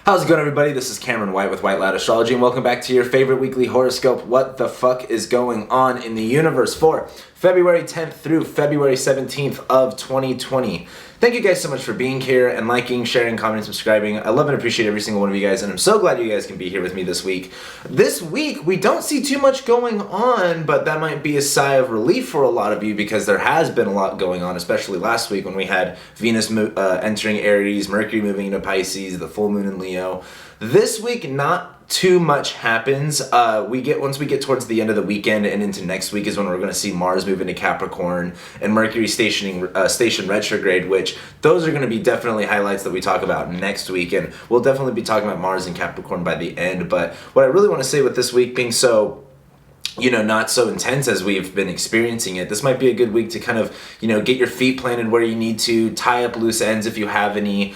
How's it going, everybody? This is Cameron White with White Loud Astrology, and welcome back to your favorite weekly horoscope. What the fuck is going on in the universe for February 10th through February 17th of 2020? Thank you guys so much for being here and liking, sharing, commenting, subscribing. I love and appreciate every single one of you guys, and I'm so glad you guys can be here with me this week. This week, we don't see too much going on, but that might be a sigh of relief for a lot of you because there has been a lot going on, especially last week when we had Venus entering Aries, Mercury moving into Pisces, the full moon in Leo. This week, not too much happens. Once we get towards the end of the weekend and into next week is when we're going to see Mars move into Capricorn and Mercury station retrograde, which those are going to be definitely highlights that we talk about next week, and we'll definitely be talking about Mars and Capricorn by the end. But what I really want to say with this week being so not so intense as we've been experiencing it, this might be a good week to kind of, get your feet planted where you need to, tie up loose ends if you have any.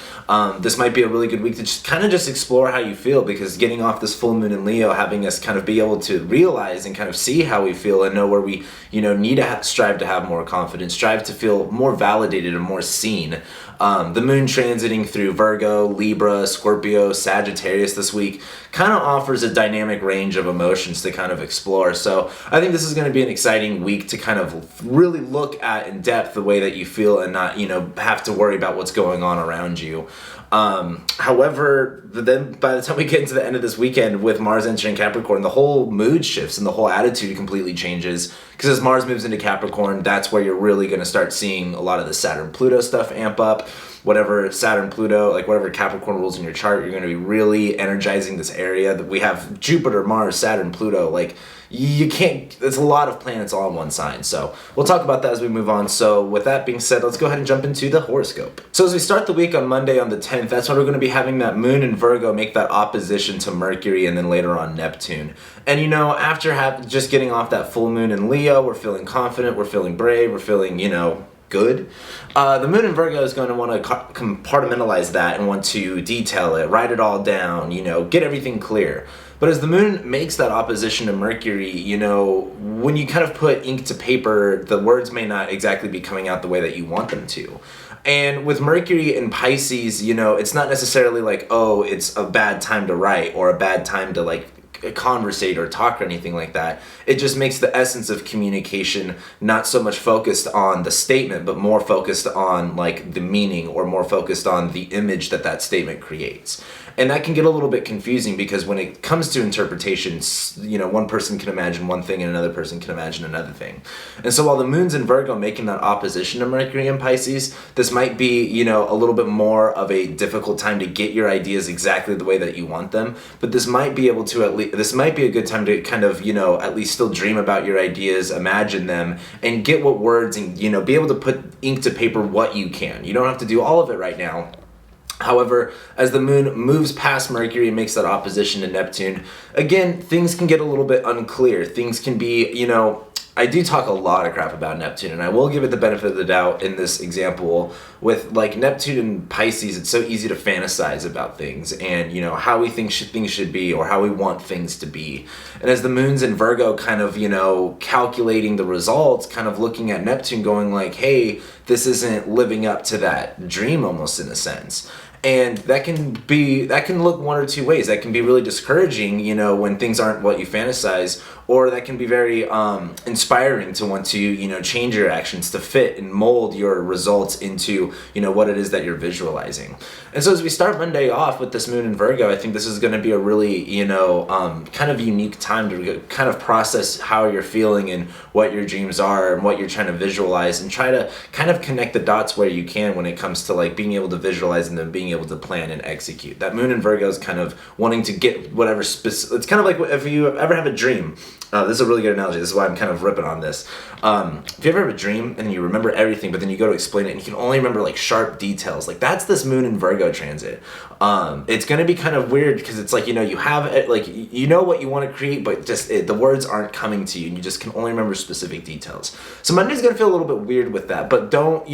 This might be a really good week to just explore how you feel, because getting off this full moon in Leo, having us kind of be able to realize and kind of see how we feel and know where we, need to strive to have more confidence, strive to feel more validated and more seen. The moon transiting through Virgo, Libra, Scorpio, Sagittarius this week kind of offers a dynamic range of emotions to kind of explore. So I think this is going to be an exciting week to kind of really look at in depth the way that you feel and not, have to worry about what's going on around you. However, then by the time we get into the end of this weekend with Mars entering Capricorn, the whole mood shifts and the whole attitude completely changes, because as Mars moves into Capricorn, that's where you're really going to start seeing a lot of the Saturn Pluto stuff amp up. Whatever Saturn Pluto, whatever Capricorn rules in your chart, you're going to be really energizing this area. That we have Jupiter, Mars, Saturn, Pluto, you can't, there's a lot of planets all in one sign. So we'll talk about that as we move on. So with that being said, let's go ahead and jump into the horoscope. So as we start the week on Monday on the 10th, that's when we're going to be having that moon in Virgo make that opposition to Mercury and then later on Neptune. And after just getting off that full moon in Leo, we're feeling confident, we're feeling brave, we're feeling, good. The moon in Virgo is going to want to compartmentalize that and want to detail it, write it all down, get everything clear. But as the moon makes that opposition to Mercury, when you kind of put ink to paper, the words may not exactly be coming out the way that you want them to. And with Mercury in Pisces, it's not necessarily it's a bad time to write or a bad time to conversate or talk or anything like that. It just makes the essence of communication not so much focused on the statement, but more focused on the meaning, or more focused on the image that statement creates. And that can get a little bit confusing, because when it comes to interpretations, one person can imagine one thing and another person can imagine another thing. And so while the moon's in Virgo making that opposition to Mercury in Pisces, this might be, a little bit more of a difficult time to get your ideas exactly the way that you want them. But this might be able to this might be a good time to kind of, at least still dream about your ideas, imagine them, and get what words and, be able to put ink to paper what you can. You don't have to do all of it right now. However, as the moon moves past Mercury and makes that opposition to Neptune, again, things can get a little bit unclear. Things can be, I do talk a lot of crap about Neptune, and I will give it the benefit of the doubt in this example. With Neptune and Pisces, it's so easy to fantasize about things and, how we think things should be, or how we want things to be. And as the moon's in Virgo kind of, calculating the results, kind of looking at Neptune going hey, this isn't living up to that dream almost in a sense. And that can look one or two ways. That can be really discouraging, when things aren't what you fantasize, or that can be very inspiring to want to, change your actions to fit and mold your results into, what it is that you're visualizing. And so as we start Monday off with this moon in Virgo, I think this is going to be a really, kind of unique time to kind of process how you're feeling and what your dreams are and what you're trying to visualize, and try to kind of connect the dots where you can when it comes to being able to visualize and then being able to plan and execute. That moon in Virgo is kind of wanting to get whatever it's kind of like if you ever have a dream. This is a really good analogy. This is why I'm kind of ripping on this. If you ever have a dream and you remember everything, but then you go to explain it and you can only remember sharp details, that's this moon in Virgo transit. It's going to be kind of weird, because it's you have it, what you want to create, but just the words aren't coming to you and you just can only remember specific details. So Monday's going to feel a little bit weird with that, but don't,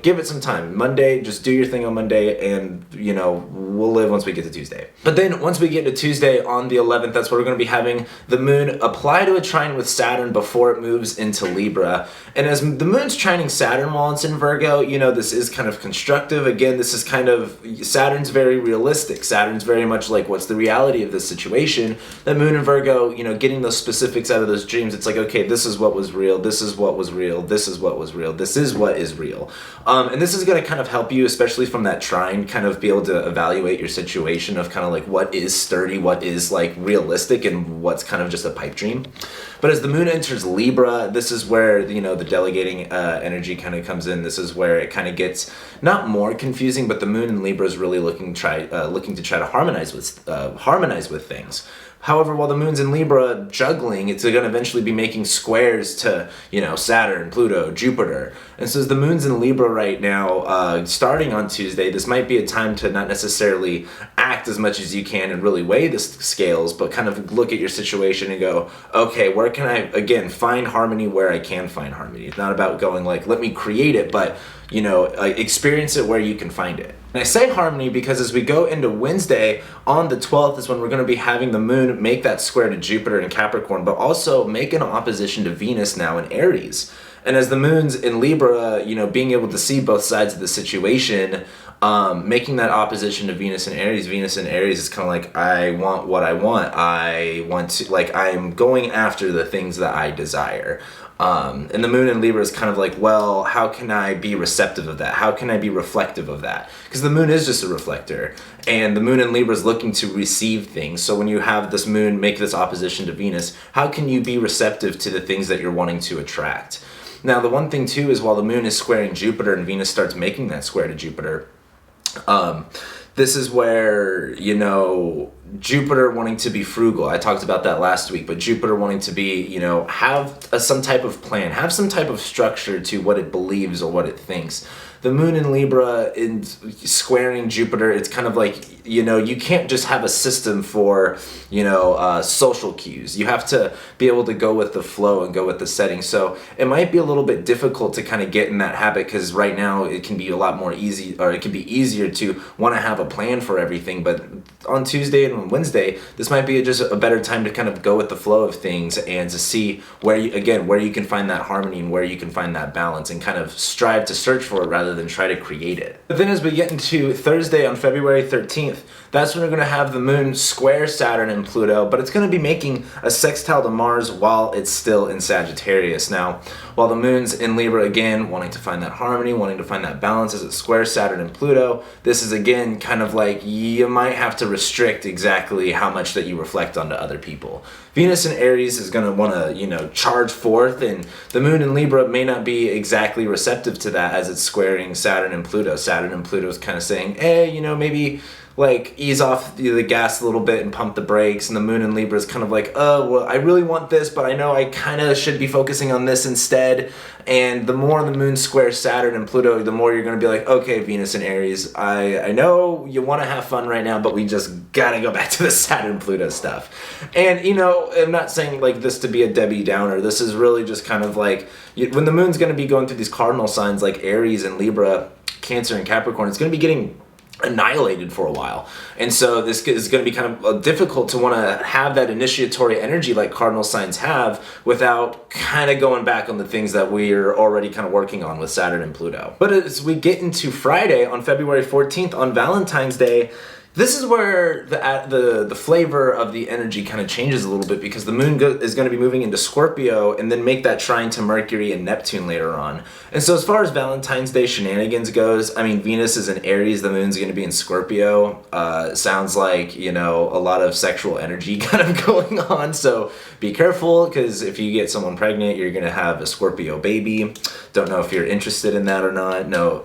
give it some time. Monday, just do your thing on Monday and, you know, we'll live once we get to Tuesday. But then once we get to Tuesday on the 11th, that's where we're going to be having the moon apply to a trine with Saturn before it moves into Libra. And as the moon's trining Saturn while it's in Virgo, you know, this is kind of constructive. Again, this is kind of, Saturn's very realistic. Saturn's very much like, what's the reality of this situation? The moon in Virgo, you know, getting those specifics out of those dreams, it's like, okay, this is what was real, this is what was real, this is what was real, this is what is real. And this is going to kind of help you, especially from that trine, kind of be able to evaluate your situation of kind of like what is sturdy, what is like realistic, and what's kind of just a pipe dream. But as the moon enters Libra, this is where, you know, the delegating energy kind of comes in. This is where it kind of gets not more confusing, but the moon in Libra is really looking to try to harmonize with things. However, while the moon's in Libra juggling, it's going to eventually be making squares to, you know, Saturn, Pluto, Jupiter. And so as the moon's in Libra right now, starting on Tuesday, this might be a time to not necessarily act as much as you can and really weigh the scales, but kind of look at your situation and go, okay, where can I, again, find harmony where I can find harmony? It's not about going like, let me create it, but, you know, experience it where you can find it. And I say harmony because as we go into Wednesday, on the 12th is when we're going to be having the moon make that square to Jupiter in Capricorn, but also make an opposition to Venus now in Aries. And as the moon's in Libra, you know, being able to see both sides of the situation, making that opposition to Venus and Aries. Venus and Aries is kind of like, I want what I want. I want to, like, I'm going after the things that I desire. And the moon in Libra is kind of like, well, how can I be receptive of that? How can I be reflective of that? Because the moon is just a reflector, and the moon in Libra is looking to receive things. So when you have this moon make this opposition to Venus, how can you be receptive to the things that you're wanting to attract? Now, the one thing too is while the moon is squaring Jupiter and Venus starts making that square to Jupiter, this is where, you know, Jupiter wanting to be frugal. I talked about that last week, but Jupiter wanting to be, you know, have some type of plan, have some type of structure to what it believes or what it thinks. The moon in Libra in squaring Jupiter, it's kind of like, you know, you can't just have a system for, you know, social cues. You have to be able to go with the flow and go with the setting. So it might be a little bit difficult to kind of get in that habit, because right now it can be a lot more easy, or it can be easier to want to have a plan for everything. But on Tuesday and on Wednesday, this might be just a better time to kind of go with the flow of things and to see where you, again, where you can find that harmony and where you can find that balance, and kind of strive to search for it rather than try to create it. But then as we get into Thursday on February 13th, that's when we're going to have the moon square Saturn and Pluto, but it's going to be making a sextile to Mars while it's still in Sagittarius. Now, while the moon's in Libra again, wanting to find that harmony, wanting to find that balance as it squares Saturn and Pluto, this is again kind of like you might have to restrict exactly how much that you reflect onto other people. Venus in Aries is going to want to, you know, charge forth, and the moon in Libra may not be exactly receptive to that as it's squaring Saturn and Pluto. Saturn and Pluto is kind of saying, hey, you know, maybe like ease off the gas a little bit and pump the brakes. And the moon in Libra is kind of like, oh, well, I really want this, but I know I kind of should be focusing on this instead. And the more the moon squares Saturn and Pluto, the more you're going to be like, okay, Venus and Aries, I know you want to have fun right now, but we just got to go back to the Saturn Pluto stuff. And, you know, I'm not saying like this to be a Debbie Downer. This is really just kind of like, when the moon's going to be going through these cardinal signs like Aries and Libra, Cancer and Capricorn, it's going to be getting annihilated for a while. And so this is going to be kind of difficult to want to have that initiatory energy like cardinal signs have without kind of going back on the things that we're already kind of working on with Saturn and Pluto. But as we get into Friday on February 14th on Valentine's Day, this is where the flavor of the energy kind of changes a little bit, because the moon is going to be moving into Scorpio and then make that trine to Mercury and Neptune later on. And so as far as Valentine's Day shenanigans goes, I mean, Venus is in Aries, the moon's going to be in Scorpio. Sounds like, you know, a lot of sexual energy kind of going on. So be careful, because if you get someone pregnant, you're going to have a Scorpio baby. Don't know if you're interested in that or not. No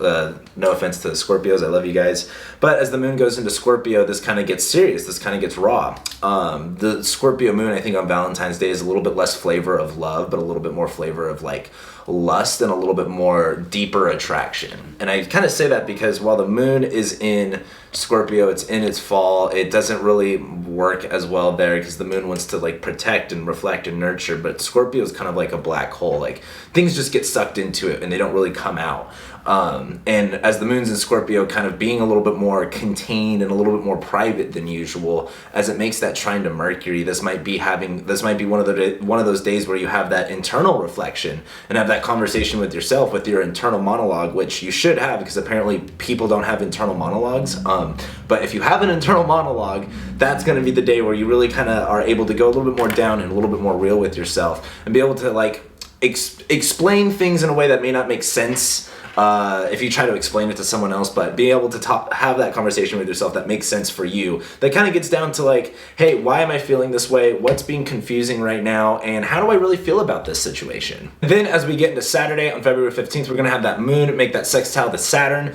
offense to the Scorpios. I love you guys. But as the moon goes into Scorpio, this kind of gets serious. This kind of gets raw. The Scorpio moon, I think, on Valentine's Day is a little bit less flavor of love, but a little bit more flavor of like lust and a little bit more deeper attraction. And I kind of say that because while the moon is in Scorpio, it's in its fall, it doesn't really work as well there because the moon wants to like protect and reflect and nurture, but Scorpio is kind of like a black hole. Like things just get sucked into it and they don't really come out. And as the moon's in Scorpio, kind of being a little bit more contained and a little bit more private than usual, as it makes that trine to Mercury, this might be one of those days where you have that internal reflection and have that conversation with yourself, with your internal monologue, which you should have because apparently people don't have internal monologues. But if you have an internal monologue, that's going to be the day where you really kind of are able to go a little bit more down and a little bit more real with yourself and be able to like explain things in a way that may not make sense if you try to explain it to someone else, but being able to have that conversation with yourself that makes sense for you, that kind of gets down to like, hey, why am I feeling this way? What's being confusing right now? And how do I really feel about this situation? Then as we get into Saturday on February 15th, we're going to have that moon make that sextile to Saturn.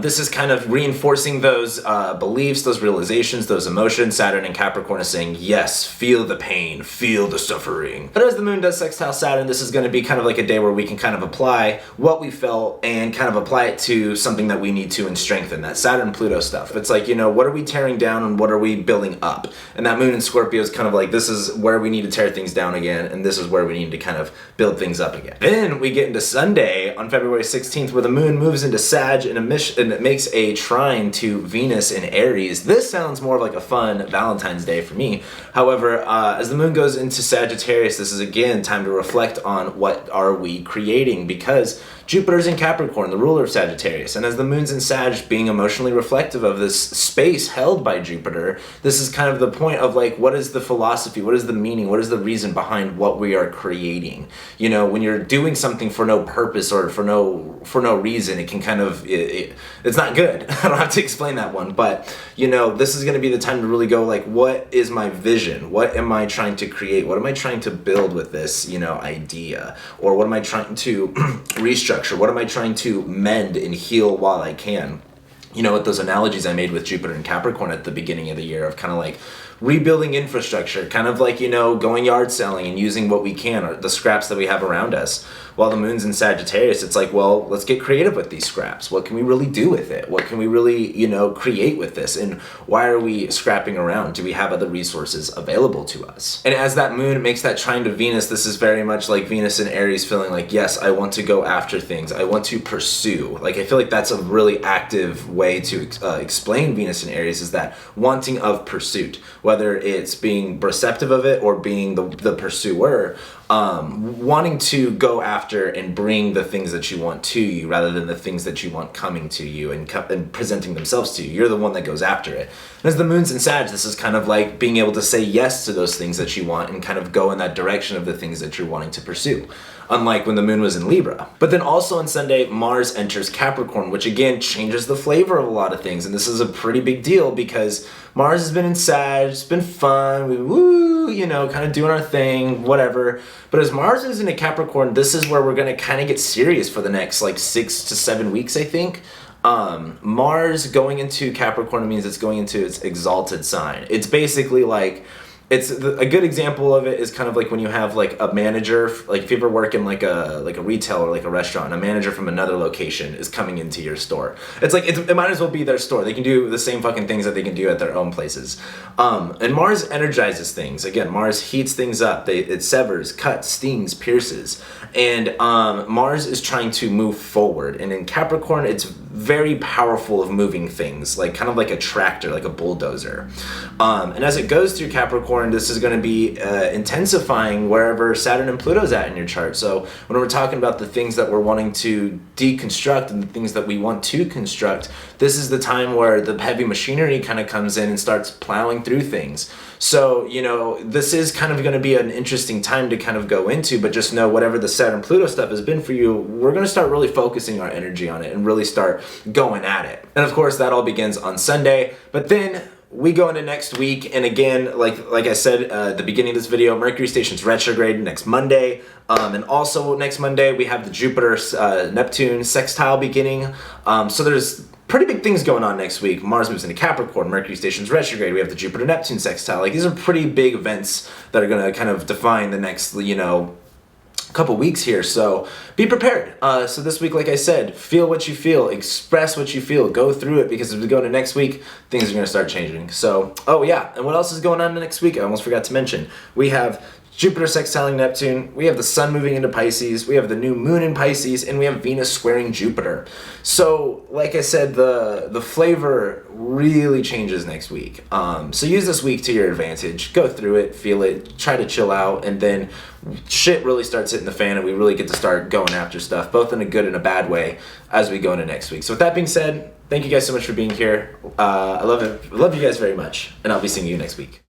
This is kind of reinforcing those beliefs, those realizations, those emotions. Saturn and Capricorn is saying, yes, feel the pain, feel the suffering. But as the moon does sextile Saturn, this is going to be kind of like a day where we can kind of apply what we felt and kind of apply it to something that we need to and strengthen that Saturn Pluto stuff. It's like, what are we tearing down and what are we building up? And that moon in Scorpio is kind of like, this is where we need to tear things down again, and this is where we need to kind of build things up again. Then we get into Sunday on February 16th, where the moon moves into Sag and it makes a trine to Venus in Aries. This sounds more like a fun Valentine's Day for me. However, as the moon goes into Sagittarius, this is again time to reflect on what are we creating, because Jupiter's in Capricorn, the ruler of Sagittarius, and as the moon's in Sag, being emotionally reflective of this space held by Jupiter, this is kind of the point of like, what is the philosophy, what is the meaning, what is the reason behind what we are creating? When you're doing something for no purpose or for no reason, it can kind of, it's not good. I don't have to explain that one, but this is going to be the time to really go like, what is my vision? What am I trying to create? What am I trying to build with this, idea? Or what am I trying to restructure? What am I trying to mend and heal while I can? With those analogies I made with Jupiter and Capricorn at the beginning of the year of kind of like rebuilding infrastructure, kind of like, going yard selling and using what we can, or the scraps that we have around us. While the moon's in Sagittarius, it's like, well, let's get creative with these scraps. What can we really do with it? What can we really, create with this? And why are we scrapping around? Do we have other resources available to us? And as that moon makes that trine to Venus, this is very much like Venus in Aries feeling like, yes, I want to go after things. I want to pursue. Like, I feel like that's a really active way to explain Venus in Aries, is that wanting of pursuit, whether it's being receptive of it or being the pursuer. Wanting to go after and bring the things that you want to you rather than the things that you want coming to you and presenting themselves to you. You're the one that goes after it. And as the moon's in Sag, this is kind of like being able to say yes to those things that you want and kind of go in that direction of the things that you're wanting to pursue. Unlike when the moon was in Libra. But then also on Sunday, Mars enters Capricorn, which again changes the flavor of a lot of things. And this is a pretty big deal because Mars has been in Sag, it's been fun, kind of doing our thing, whatever. But as Mars is into Capricorn, this is where we're going to kind of get serious for the next like 6 to 7 weeks, I think. Mars going into Capricorn means it's going into its exalted sign. It's basically like, a good example of it is kind of like when you have like a manager, like if you ever work in like a retail or like a restaurant, and a manager from another location is coming into your store. It's like, it might as well be their store. They can do the same fucking things that they can do at their own places. And Mars energizes things. Again, Mars heats things up. It severs, cuts, stings, pierces. And Mars is trying to move forward. And in Capricorn, it's very powerful of moving things, like kind of like a tractor, like a bulldozer. And as it goes through Capricorn, this is going to be intensifying wherever Saturn and Pluto's at in your chart. So when we're talking about the things that we're wanting to deconstruct and the things that we want to construct, this is the time where the heavy machinery kind of comes in and starts plowing through things. So, this is kind of going to be an interesting time to kind of go into, but just know whatever the Saturn Pluto stuff has been for you, we're going to start really focusing our energy on it and really start going at it. And of course, that all begins on Sunday, but then we go into next week, and again, like I said at the beginning of this video, Mercury stations retrograde next Monday, and also next Monday we have the Jupiter Neptune sextile beginning. So there's pretty big things going on next week. Mars moves into Capricorn, Mercury stations retrograde, we have the Jupiter Neptune sextile. Like, these are pretty big events that are going to kind of define the next, couple weeks here, so be prepared. So this week, like I said, feel what you feel, express what you feel, go through it, because as we go into next week, things are going to start changing. So, oh yeah, and what else is going on next week? I almost forgot to mention. We have Jupiter sextiling Neptune, we have the Sun moving into Pisces, we have the new Moon in Pisces, and we have Venus squaring Jupiter. So, like I said, the flavor really changes next week. So use this week to your advantage. Go through it, feel it, try to chill out, and then shit really starts hitting the fan, and we really get to start going after stuff, both in a good and a bad way, as we go into next week. So with that being said, thank you guys so much for being here. I love you guys very much, and I'll be seeing you next week.